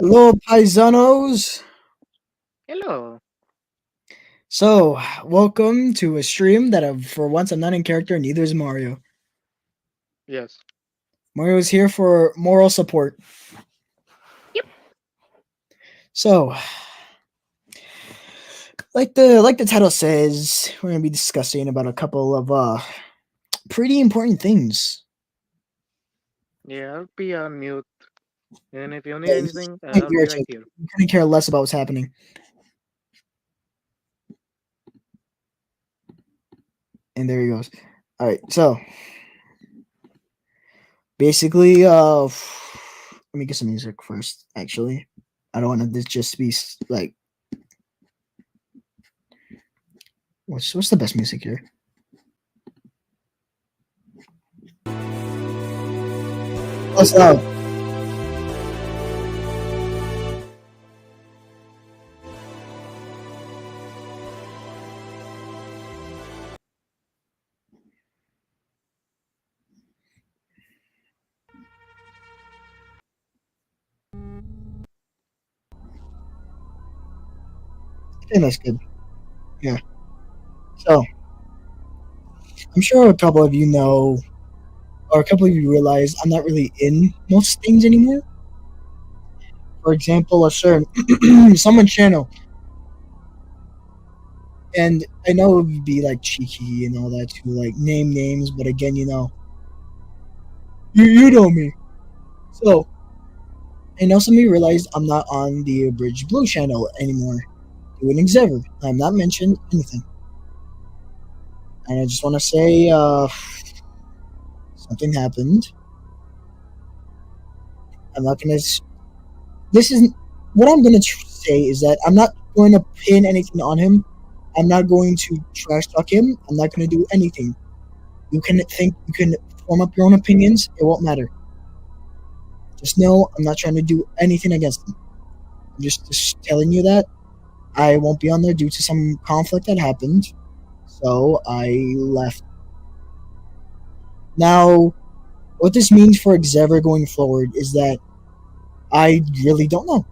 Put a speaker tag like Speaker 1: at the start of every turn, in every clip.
Speaker 1: Hello, paisanos.
Speaker 2: Hello.
Speaker 1: So, welcome to a stream that for once I'm not in character, neither is Mario.
Speaker 2: Yes.
Speaker 1: Mario is here for moral support.
Speaker 2: Yep.
Speaker 1: So, like the title says, we're gonna be discussing about a couple of pretty important things.
Speaker 2: Yeah, I'll be on mute. And if you need
Speaker 1: Yeah,
Speaker 2: anything,
Speaker 1: you
Speaker 2: I'll
Speaker 1: couldn't
Speaker 2: be
Speaker 1: care
Speaker 2: right here.
Speaker 1: you couldn't care less about what's happening. And there he goes. All right, so basically, let me get some music first. Actually, I don't want this just to be like what's the best music here? What's up? Yeah, that's good. Yeah. So I'm sure a couple of you know, or a couple of you realize I'm not really in most things anymore. For example, a certain someone's channel, and I know it would be like cheeky and all that to like name names, but again, you know me. So I know some of you realized I'm not on the Bridge Blue channel anymore. Doing Xever. I'm not mentioned anything, and I just want to say something happened. I'm not gonna. This is what I'm gonna say is that I'm not going to pin anything on him. I'm not going to trash talk him. I'm not going to do anything. You can form up your own opinions. It won't matter. Just know I'm not trying to do anything against him. I'm just telling you that I won't be on there due to some conflict that happened. So I left. Now, what this means for Xavier going forward is that I really don't know.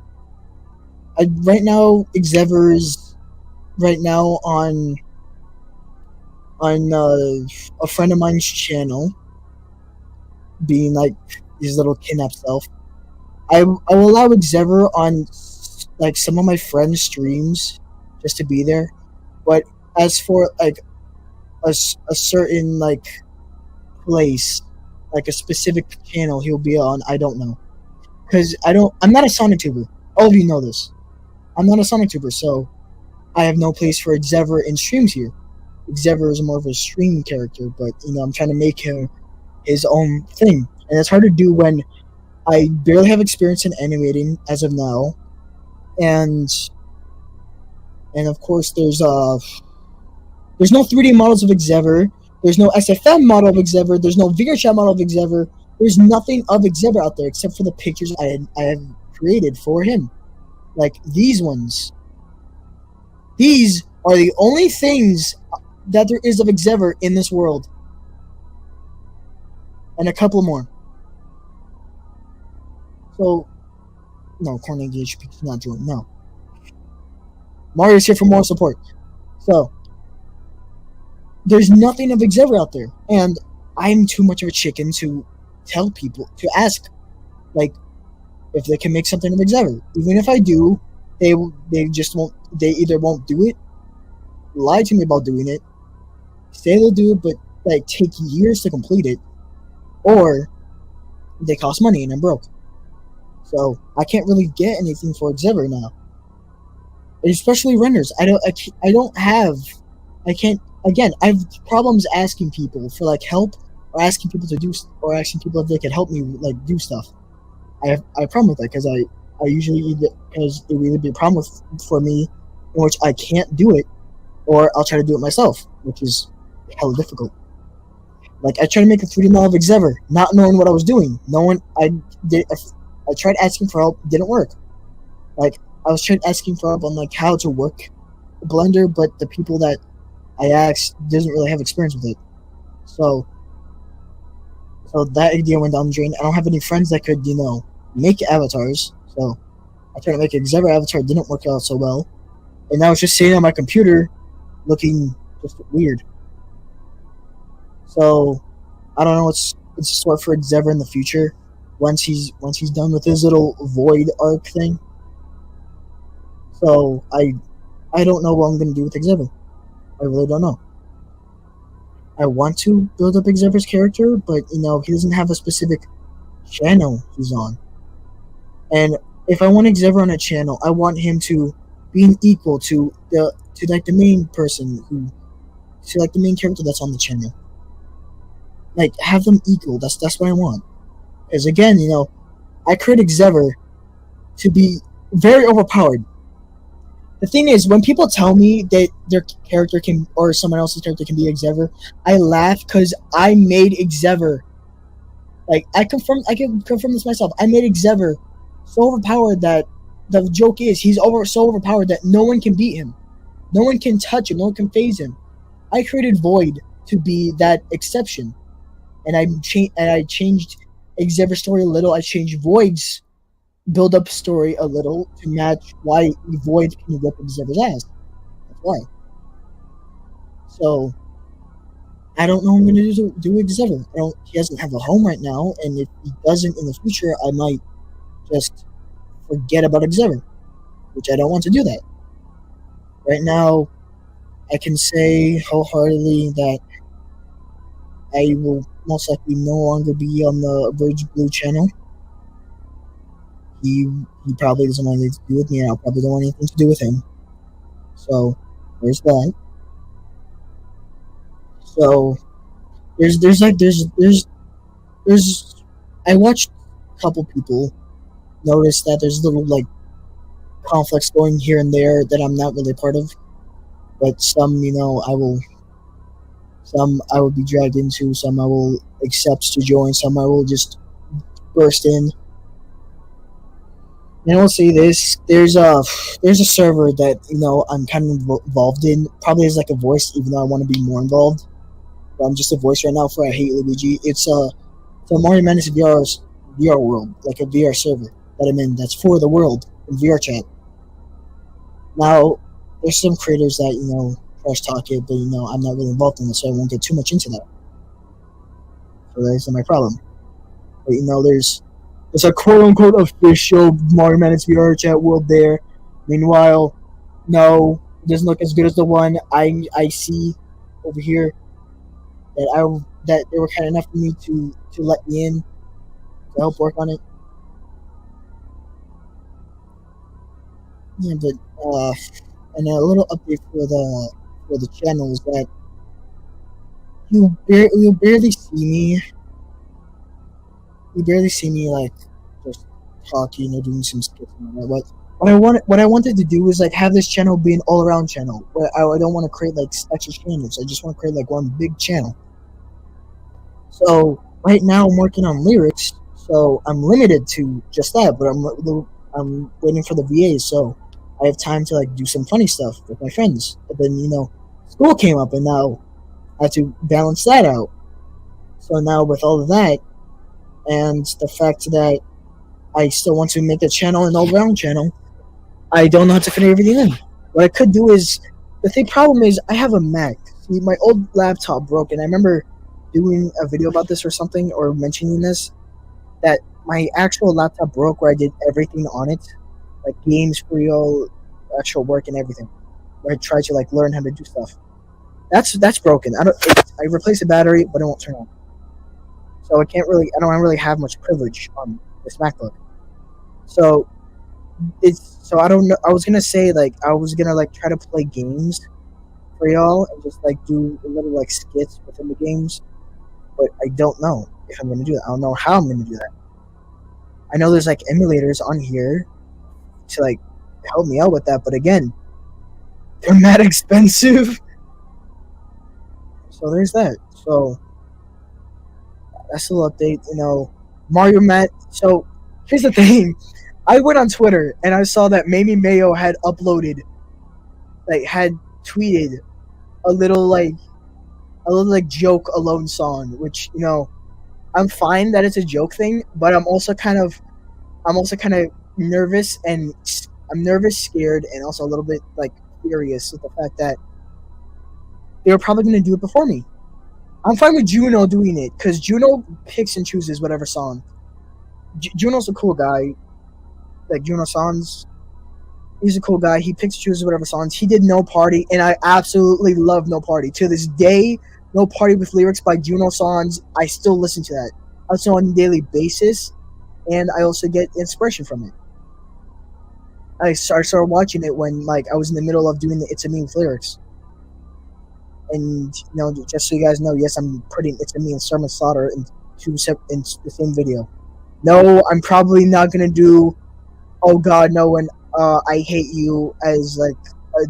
Speaker 1: Right now, Xavier's right now on a friend of mine's channel, being like his little kidnapped self. I will allow Xavier on like some of my friends' streams just to be there, but as for like a certain like place, like a specific channel he'll be on, I don't know, because I'm not a Sonic tuber. All of you know this. I'm not a Sonic tuber, so I have no place for Xavier in streams here. Xavier is more of a stream character, but I'm trying to make him his own thing, and it's hard to do when I barely have experience in animating as of now, and of course there's no 3D models of Xavier, there's no SFM model of Xavier, there's no VRChat model of Xavier, there's nothing of Xavier out there except for the pictures I have created for him, like these ones. These are the only things that there is of Xavier in this world, and a couple more. So no, Corny HP is not doing no. Mario's here for more support. So there's nothing of Xavier out there, and I'm too much of a chicken to tell people to ask, like, if they can make something of Xavier. Even if I do, they just won't. They either won't do it, lie to me about doing it, say they'll do it, but like take years to complete it, or they cost money and I'm broke. So I can't really get anything for Xavier now, especially renders. I don't have. I can't. Again, I have problems asking people for like help, or asking people to do, or asking people if they could help me like do stuff. I have a problem with that because I usually either because it would either be a problem for me in which I can't do it, or I'll try to do it myself, which is hella difficult. Like I tried to make a 3D model of Xavier, not knowing what I was doing. No one I did. I tried asking for help, didn't work. Like I was trying asking for help on like how to work Blender, but the people that I asked doesn't really have experience with it. So that idea went down the drain. I don't have any friends that could make avatars. So I tried to make an Xever avatar, it didn't work out so well, and now it's just sitting on my computer, looking just weird. So I don't know what's in store for Xever in the future. Once he's done with his little void arc thing. So I don't know what I'm gonna do with Xever. I really don't know. I want to build up Xever's character, but he doesn't have a specific channel he's on. And if I want Xever on a channel, I want him to be an equal to the main person to the main character that's on the channel. Like, have them equal. That's what I want. Because again, I created Xever to be very overpowered. The thing is, when people tell me that their character can, or someone else's character can be Xever, I laugh because I made Xever. Like, I can confirm this myself. I made Xever so overpowered that the joke is he's so overpowered that no one can beat him. No one can touch him. No one can phase him. I created Void to be that exception. And I changed Xever's story a little. I changed Void's build-up story a little to match why Void can whip Xever's ass. That's why. So I don't know what I'm going to do with Xever. He doesn't have a home right now, and if he doesn't in the future, I might just forget about Xever, which I don't want to do that. Right now, I can say wholeheartedly that I will most likely no longer be on the Verge Blue channel. He probably doesn't want anything to do with me, and I probably don't want anything to do with him. So there's that. So there's I watched a couple people notice that there's little like conflicts going here and there that I'm not really part of, but some I will be dragged into, some I will accept to join, some I will just burst in. And I'll say this: there's a server that I'm kind of involved in, probably as like a voice, even though I want to be more involved. But I'm just a voice right now for I Hate Luigi. It's a Mario Madness VR world, like a VR server that I'm in. That's for the world in VR chat. Now, there's some creators that trash talk it, but I'm not really involved in it, so I won't get too much into that. So that's not my problem. But there's a quote-unquote official Mario Madness VR chat world there. Meanwhile, no, it doesn't look as good as the one I see over here. That they were kind enough for me to let me in to help work on it. Yeah, but and a little update for the channel is that you'll barely see me. You barely see me like just talking or doing some skits and all that. But what I wanted to do is like have this channel be an all-around channel where I don't want to create like extra channels. I just want to create like one big channel. So right now I'm working on lyrics, so I'm limited to just that. But I'm waiting for the VAs, so I have time to like do some funny stuff with my friends. But then school came up, and now I have to balance that out. So now with all of that, and the fact that I still want to make the channel an all-round channel, I don't know how to fit everything in. What I could do is, problem is I have a Mac. See, my old laptop broke, and I remember doing a video about this or something, or mentioning this, that my actual laptop broke where I did everything on it, like games, real, actual work, and everything. Where I tried to like learn how to do stuff. That's broken. I replaced the battery, but it won't turn on. So I don't really have much privilege on this MacBook. So I don't know. I was gonna say like I was gonna like try to play games for y'all and just like do a little like skits within the games, but I don't know if I'm gonna do that. I don't know how I'm gonna do that. I know there's like emulators on here to like help me out with that, but again, they're mad expensive. So there's that. So that's a little update. Mario Matt. So here's the thing. I went on Twitter and I saw that Mamie Mayo had tweeted a little joke alone song, which I'm fine that it's a joke thing, but I'm also kind of nervous and I'm nervous, scared, and also a little bit like furious with the fact that they were probably going to do it before me. I'm fine with Juno doing it because Juno picks and chooses whatever song. Juno's a cool guy, like Juno Sans. He's a cool guy. He picks and chooses whatever songs. He did No Party, and I absolutely love No Party. To this day, No Party with lyrics by Juno Sans, I still listen to that. Also on a daily basis, and I also get inspiration from it. I started watching it when like I was in the middle of doing the It's a Me with lyrics. And just so you guys know, yes, I'm putting It's a Me and Sermon Slaughter in the same video. No, I'm probably not gonna do Oh God No and I Hate You as like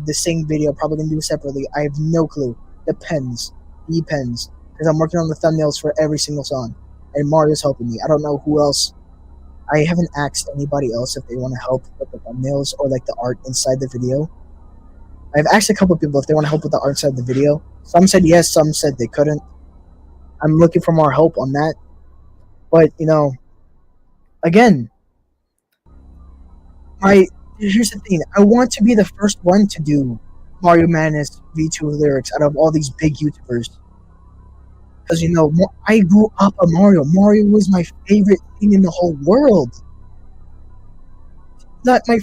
Speaker 1: the same video. Probably gonna do separately. I have no clue. Depends, because I'm working on the thumbnails for every single song, and Mario's helping me. I don't know who else. I haven't asked anybody else if they want to help with the thumbnails or like the art inside the video. I've asked a couple of people if they want to help with the art inside the video. Some said yes, some said they couldn't. I'm looking for more help on that. But again, here's the thing. I want to be the first one to do Mario Madness V2 lyrics out of all these big YouTubers. Because I grew up on Mario. Mario was my favorite thing in the whole world. I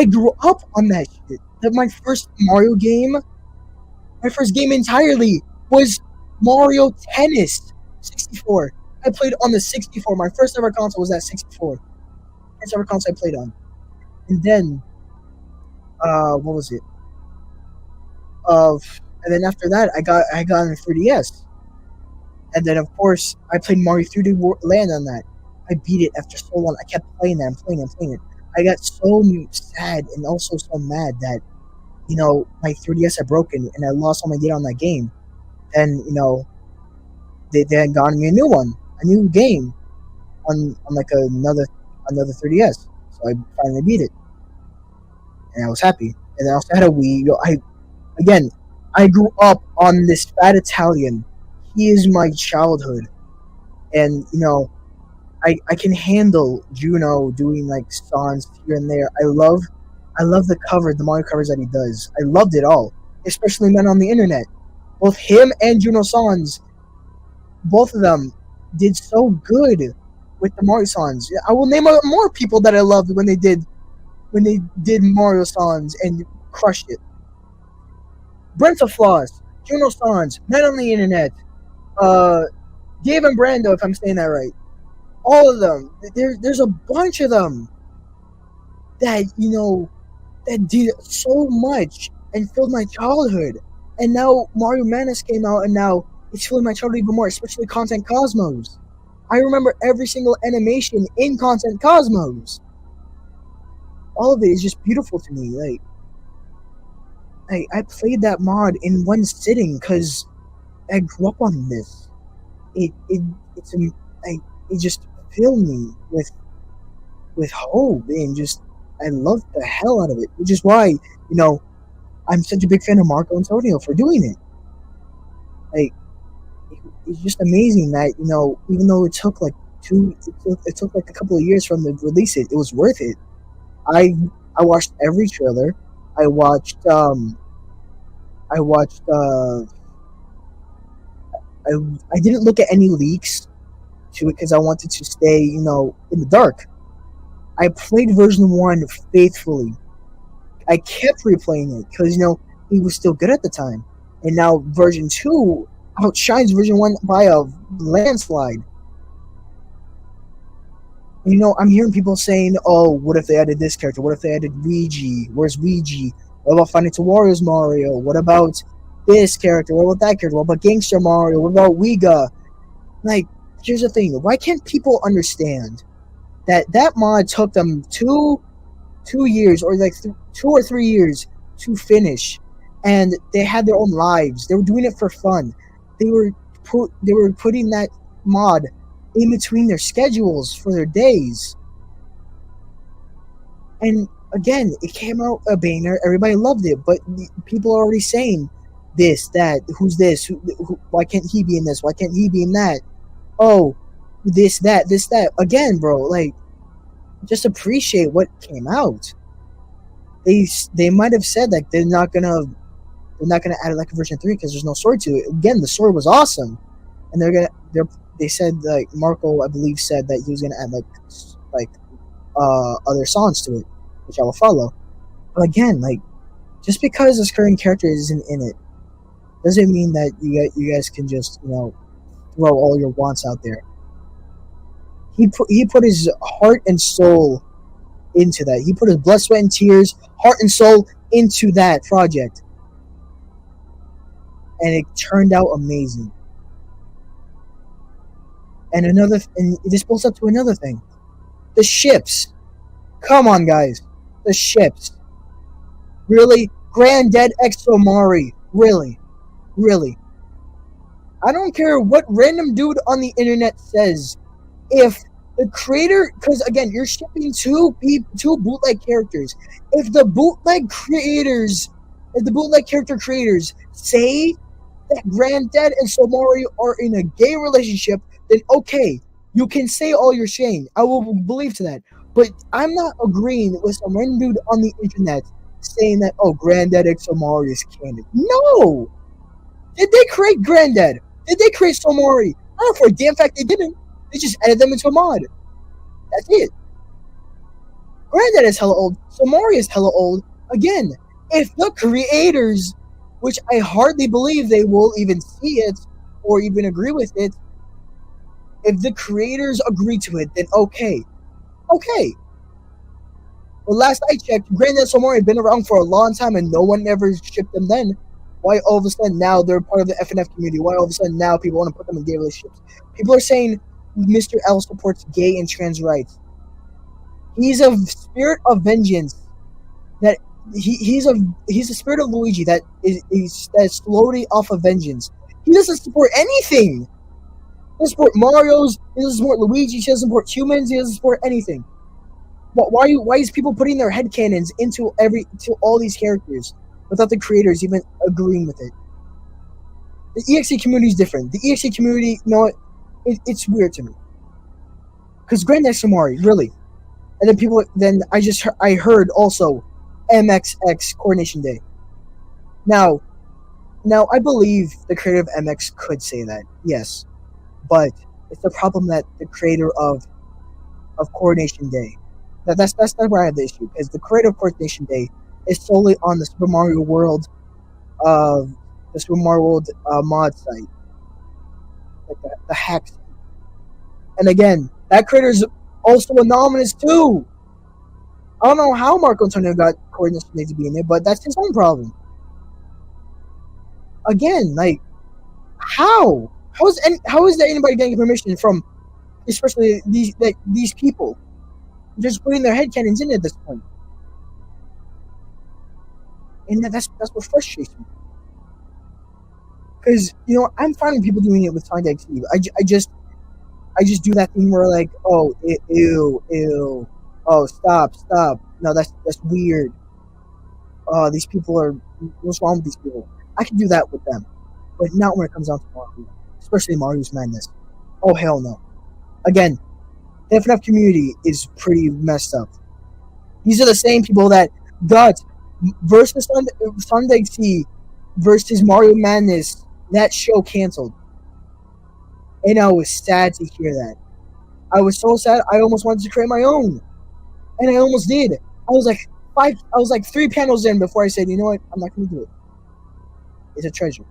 Speaker 1: grew up on that shit. My first Mario game, my first game entirely was Mario Tennis 64. I played on the 64. My first ever console was that 64. First ever console I played on. And then, what was it? And then after that, I got on a 3DS. And then, of course, I played Mario 3D Land on that. I beat it after so long. I kept playing that. I'm playing it. I got so sad and also so mad that, my 3DS had broken and I lost all my data on that game. And, they had gotten me a new game on like another 3DS. So I finally beat it. And I was happy. And I also had a Wii. I grew up on this fat Italian. He is my childhood. And, I can handle Juno doing like songs here and there. I love the Mario covers that he does. I loved it all, especially Men on the Internet. Both him and Juno songs, both of them did so good with the Mario songs. I will name more people that I loved when they did Mario songs and crushed it. Brenta Floss, Juno songs, Men on the Internet, Dave and Brando, if I'm saying that right. All of them. There's a bunch of them that that did so much and filled my childhood. And now Mario Madness came out, and now it's filling my childhood even more, especially Content Cosmos. I remember every single animation in Content Cosmos. All of it is just beautiful to me. Like, I played that mod in one sitting because I grew up on this. It just filled me with hope and just I love the hell out of it, which is why I'm such a big fan of Marco Antonio for doing it. Like, it's just amazing that even though it took like a couple of years from the release, it was worth it. I watched every trailer. I watched I didn't look at any leaks to it because I wanted to stay in the dark. I played version 1 faithfully. I kept replaying it because it was still good at the time, and now version 2 outshines version 1 by a landslide. I'm hearing people saying, "Oh, what if they added this character? What if they added Luigi? Where's Luigi? What about Finding Warriors Mario? What about this character? What about that character? What about Gangster Mario? What about Wiga?" Like, here's the thing: why can't people understand that mod took them two years or like 2 or 3 years to finish, and they had their own lives. They were doing it for fun. They were putting that mod in between their schedules for their days. And again, it came out a banger. Everybody loved it, but people are already saying this, that, who's this? Why can't he be in this? Why can't he be in that? Oh, this, that. Again, bro, like, just appreciate what came out. They might have said that they're not gonna add like a version 3 because there's no story to it. Again, the story was awesome, and they said like Marco, I believe, said that he was gonna add like other songs to it, which I will follow. But again, like just because this current character isn't in it doesn't mean that you guys can just throw all your wants out there. He put his heart and soul into that. He put his blood, sweat, and tears, heart and soul into that project, and it turned out amazing. And this pulls up to another thing: the ships. Come on, guys, the ships. Really, Granddad Exomari. Really. I don't care what random dude on the internet says. If the creator, because again, you're shipping two bootleg characters. If the bootleg character creators say that Granddad and Somari are in a gay relationship, then okay, you can say all you're saying. I will believe to that. But I'm not agreeing with some random dude on the internet saying that, oh, Granddad and Somari is canon. No! Did they create Granddad? Did they create Somari? I don't know for a damn fact they didn't. They just added them into a mod. That's it. Granddad is hella old. Somari is hella old. Again, if the creators, which I hardly believe they will even see it or even agree with it, if the creators agree to it, then okay. Well, last I checked, Granddad and Somari had been around for a long time and no one ever shipped them then. Why all of a sudden now they're part of the FNF community? Why all of a sudden now people want to put them in gay relationships? People are saying Mr. L supports gay and trans rights. He's a spirit of vengeance. That he's a spirit of Luigi that is slowly off of vengeance. He doesn't support anything. He doesn't support Mario's. He doesn't support Luigi. He doesn't support humans. He doesn't support anything. Why is people putting their headcanons into all these characters without the creators even agreeing with it? The EXE community is different. The EXE community, it's weird to me. Because Granddad Somari, really. And then I heard also MXX Coordination Day. Now I believe the creator of MX could say that, yes. But it's the problem that the creator of Coordination Day, that's where I have the issue, because the creator of Coordination Day is solely on the Super Mario World mod site, like the hack site. And again, that creator is also anonymous too. I don't know how Marco Antonio got Coordination Day to be in it, but that's his own problem. Again, like, how is there anybody getting permission from, especially these people, just putting their headcanons in at this point? And that's what frustrates me. Because I'm finding people doing it with Sonic X. I just do that thing where like, oh, ew, oh, stop, no, that's weird. Oh, these people are, what's wrong with these people? I can do that with them, but not when it comes down to Mario, especially Mario's Madness. Oh, hell no. Again, the FNF community is pretty messed up. These are the same people that got versus Sunday X versus Mario Madness, that show canceled. And I was sad to hear that. I was so sad I almost wanted to create my own. And I almost did. I was like 3 panels in before I said, you know what, I'm not gonna do it. It's a treasure.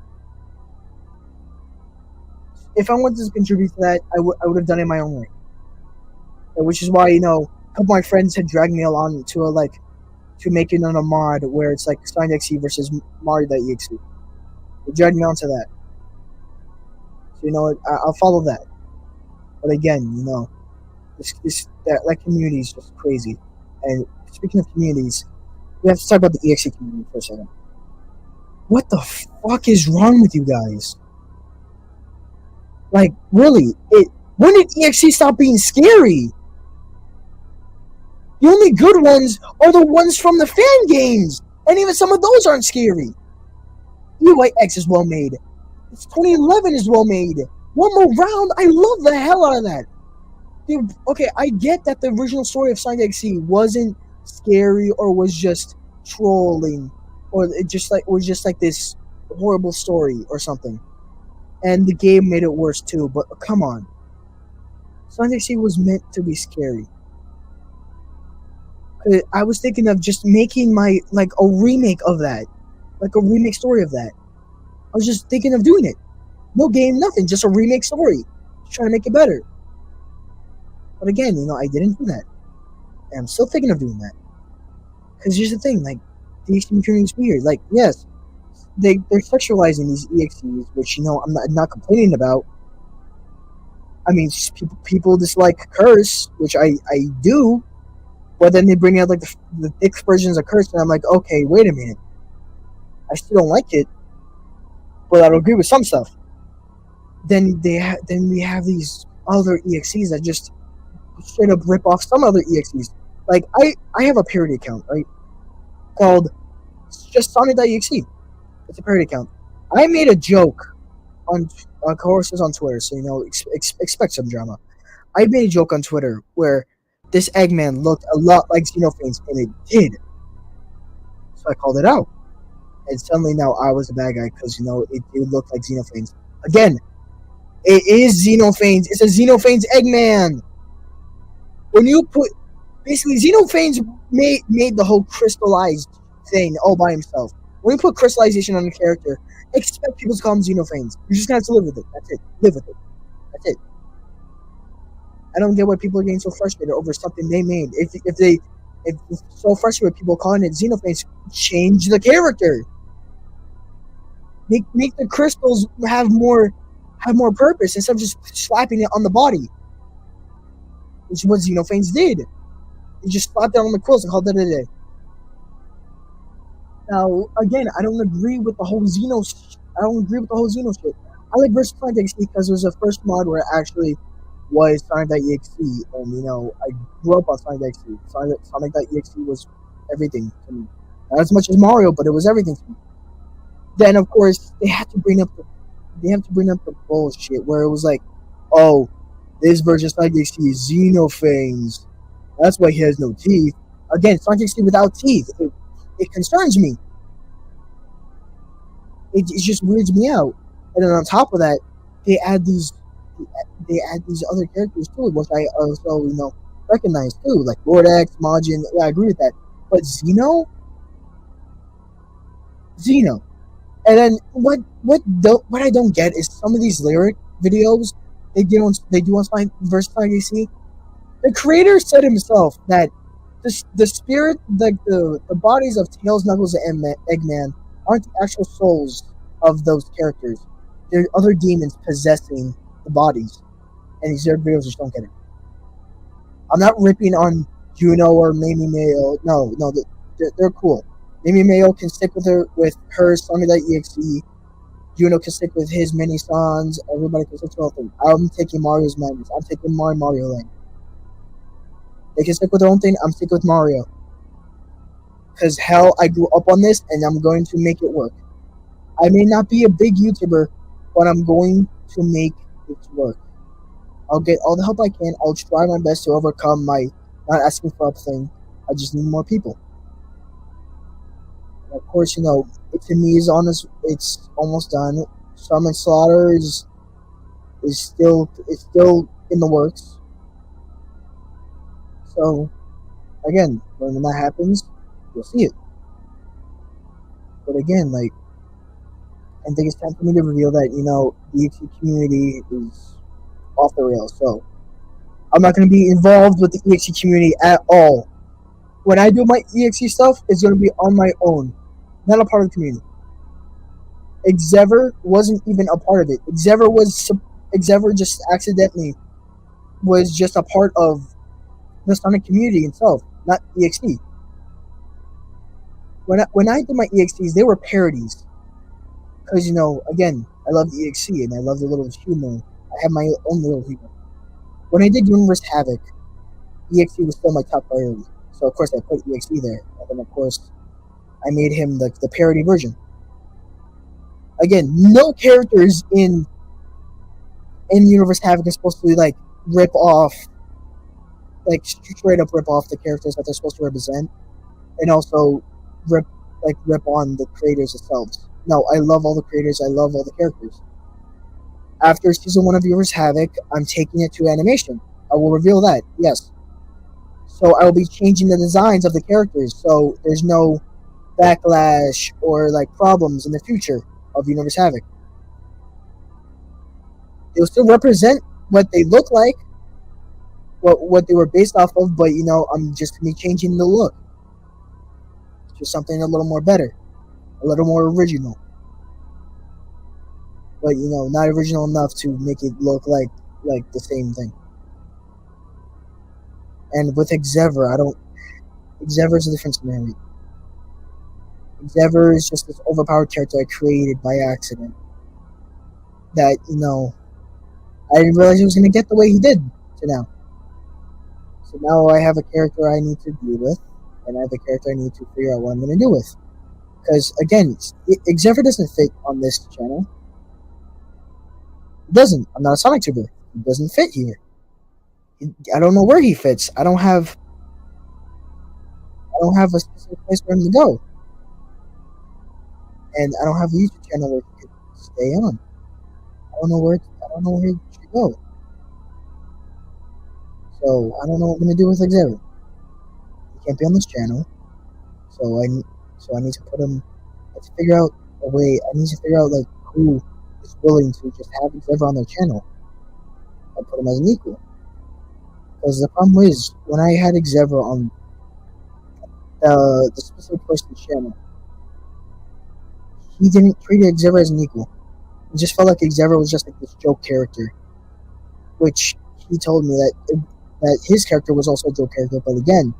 Speaker 1: If I wanted to contribute to that, I would have done it my own way. Which is why, a couple of my friends had dragged me along to make it on a mod where it's like Sonic X versus Mario.exe. They dragged me onto that. So I'll follow that. But again, that community is just crazy. And speaking of communities, we have to talk about the EXE community for a second. What the fuck is wrong with you guys? Like, really? When did EXE stop being scary? The only good ones are the ones from the fan games, and even some of those aren't scary. EYX is well made. It's 2011 is well made. One more round, I love the hell out of that. Dude, okay, I get that the original story of Sonic X wasn't scary or was just trolling, or it just like was just like this horrible story or something, and the game made it worse too. But come on, Sonic X was meant to be scary. I was thinking of just making my like a remake of that, like a remake story of that. I was just thinking of doing it. No game, nothing, just a remake story, just trying to make it better. But again, I didn't do that, and I'm still thinking of doing that. Because here's the thing, like, the EXE community is weird. Like, yes, they're sexualizing these EXEs, which I'm not complaining about. I mean, people dislike Curse, which I do, but then they bring out like the thick versions of Curse, and I'm like, okay, wait a minute, I still don't like it, but I don't agree with some stuff. Then then we have these other EXEs that just straight up rip off some other EXEs. Like I have a parody account, right, called just Sonic.exe. It's a parody account. I made a joke on courses on Twitter, so expect some drama. I made a joke on Twitter where this Eggman looked a lot like Xenophanes, and it did. So I called it out, and suddenly now I was the bad guy because it did look like Xenophanes. Again, it is Xenophanes. It's a Xenophanes Eggman. When you put basically Xenophanes made the whole crystallized thing all by himself. When you put crystallization on a character, expect people to call him Xenophanes. You're just gonna have to live with it. That's it. Live with it. That's it. I don't get why people are getting so frustrated over something they made. If so frustrated with people calling it Xenophanes, change the character. Make the crystals have more purpose instead of just slapping it on the body, which is what Xenophanes did. He just slapped it on the quills and called it a day. Now, again, I don't agree with the whole Xeno shit. I like versus Sonic.exe because it was the first mod where it actually was Sonic.exe, and I grew up on Sonic.exe. Sonic.exe was everything to me. Not as much as Mario, but it was everything to me. Then, of course, they have to bring up the bullshit where it was like, oh, this version of Sonic.exe is Xenophanes. That's why he has no teeth. Again, Sonic.exe without teeth. It concerns me. It just weirds me out. And then on top of that, they add these other characters too, which I also recognize too, like Lord X, Majin. Yeah, I agree with that. But Xeno, and then what I don't get is some of these lyric videos they do on Sonic versus Sonic.exe. The creator said himself that the spirit, like the bodies of Tails, Knuckles, and Eggman aren't the actual souls of those characters. They're other demons possessing the bodies, and these other videos just don't get it. I'm not ripping on Juno or Mamie Mayo. No, they're cool. Mamie Mayo can stick with her Sonic.exe. Juno can stick with his mini sons. Everybody can stick with their own thing. I'm taking Mario's Madness. I'm taking Mario Land. They can stick with their own thing. I'm sticking with Mario. Because hell, I grew up on this, and I'm going to make it work. I may not be a big YouTuber, but I'm going to make it work. I'll get all the help I can. I'll try my best to overcome my not asking for help thing. I just need more people. And of course, to me it's almost done. Summon Slaughter is still in the works. So again, when that happens, you'll see it. But again, I think it's time for me to reveal that the EXE community is off the rails. So I'm not going to be involved with the EXE community at all. When I do my EXE stuff, it's going to be on my own, not a part of the community. Xever wasn't even a part of it. Xever just accidentally was just a part of the Sonic community itself, not EXE. When I did my EXEs, they were parodies. Because, again, I love the EXE and I love the little humor. I have my own little humor. When I did Universe Havoc, EXE was still my top priority. So, of course, I put EXE there. And then, of course, I made him the parody version. Again, no characters in Universe Havoc is supposed to, rip off like straight up rip off the characters that they're supposed to represent, and also rip rip on the creators themselves. No, I love all the creators. I love all the characters. After season 1 of Viewers Havoc, I'm taking it to animation. I will reveal that. Yes. So I will be changing the designs of the characters, so there's no backlash or like problems in the future of Universe Havoc. They'll still represent what they look like, what they were based off of, but I'm just me changing the look to something a little more better, a little more original. But not original enough to make it look like the same thing. And with Xever, Xever is a different scenario. Xever is just this overpowered character I created by accident. That I didn't realize he was going to get the way he did to now. So now I have a character I need to deal with, and I have a character I need to figure out what I'm going to do with. Because again, Xever doesn't fit on this channel. It doesn't. I'm not a Sonic tuber. He doesn't fit here. I don't know where he fits. I don't have a specific place for him to go, and I don't have a YouTube channel where he could stay on. I don't know where he should go. So I don't know what I'm gonna do with Xavier. He can't be on this channel, so I need to put him. I need to figure out a way. I need to figure out like who is willing to just have Xavier on their channel and put him as an equal. Because the problem is, when I had Xavier on the specific person's channel, he didn't treat Xavier as an equal. It just felt like Xavier was just like this joke character, which he told me that his character was also a joke character. But again,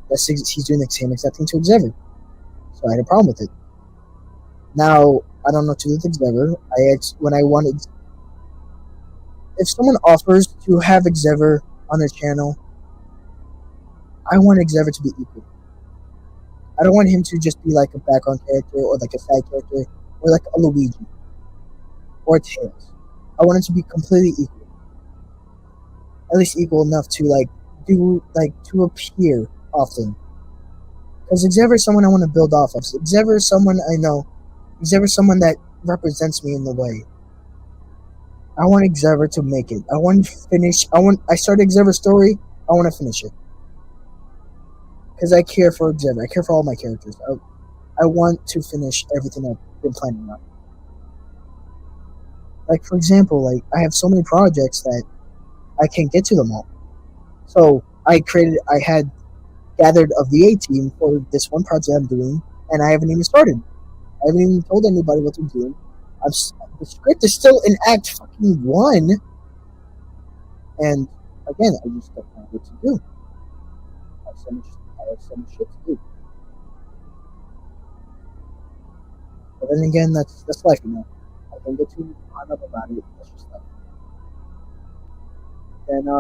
Speaker 1: he's doing the same exact thing to Xavier, so I had a problem with it. Now I don't know what to do with Xavier. If someone offers to have Xavier on their channel, I want Xavier to be equal. I don't want him to just be like a background character or like a side character or like a Luigi or Tails. I want him to be completely equal. At least equal enough to to appear often. Because Xavier is someone I want to build off of. Xavier is someone I know. Xavier is someone that represents me in the way. I want Xavier to make it. I started Xavier's story. I want to finish it. Because I care for Xavier. I care for all my characters. I want to finish everything I've been planning on. Like, for example, I have so many projects that I can't get to them all. So I had gathered a VA team for this one project I'm doing, and I haven't even started. I haven't even told anybody what I'm doing. The script is still in Act 1, and again, I just don't know what to do. I have so much shit to do. But then again, that's life, I don't get too hung up about it. That's just stuff. Then I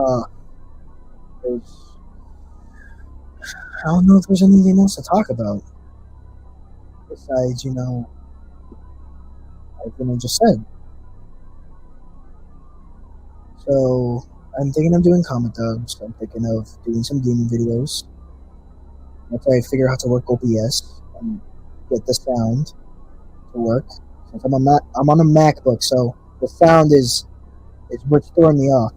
Speaker 1: don't know if there's anything else to talk about besides everything I just said. So I'm thinking of doing comic dubs. I'm thinking of doing some gaming videos. After I figure out how to work OBS and get the sound to work. Since I'm on a MacBook, so the sound is what's throwing me off.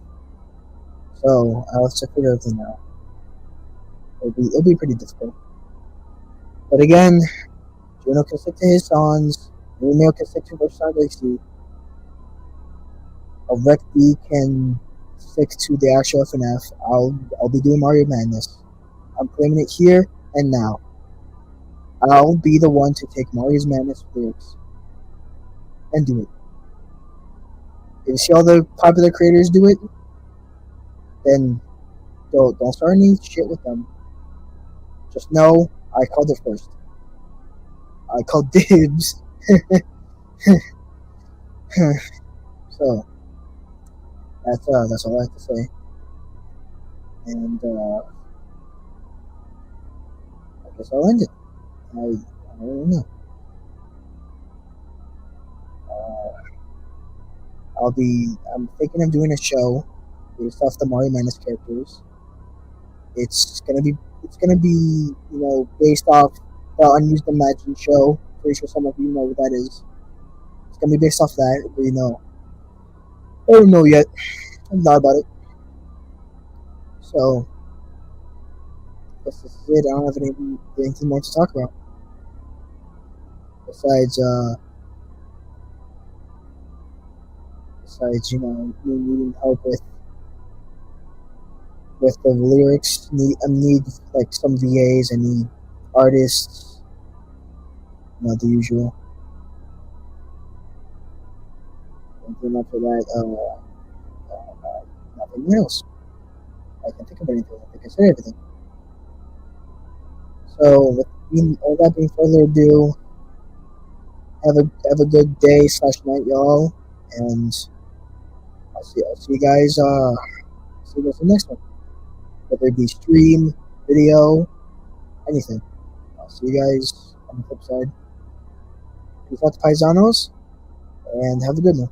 Speaker 1: So I'll have to figure everything out. It'll be pretty difficult. But again, Juno can stick to his songs. Romeo can stick to Versailles Legacy. Rec B can stick to the actual FNF. I'll be doing Mario Madness. I'm claiming it here and now. I'll be the one to take Mario's Madness lyrics and do it. If you see all the popular creators do it, then don't start any shit with them. Just know I called it first. I called dibs. So that's all I have to say. And I guess I'll end it. I don't know. I'm thinking of doing a show based off the Mario Madness characters. It's gonna be based off the Unused Imagine show. Pretty sure some of you know what that is. It's gonna be based off that, but I don't know yet. I'm not about it. So I guess this is it. I don't have anything more to talk about besides me needing help with the lyrics. I need like some VAs. I need artists. The usual. And then after that, nothing else. I can't think of anything. I think I said everything. So, with all that being further ado, have a good day / night, y'all, and I'll see you guys. See you guys in the next one, whether it be stream, video, anything. I'll see you guys on the flip side. Peace out to Paisanos, and have a good one.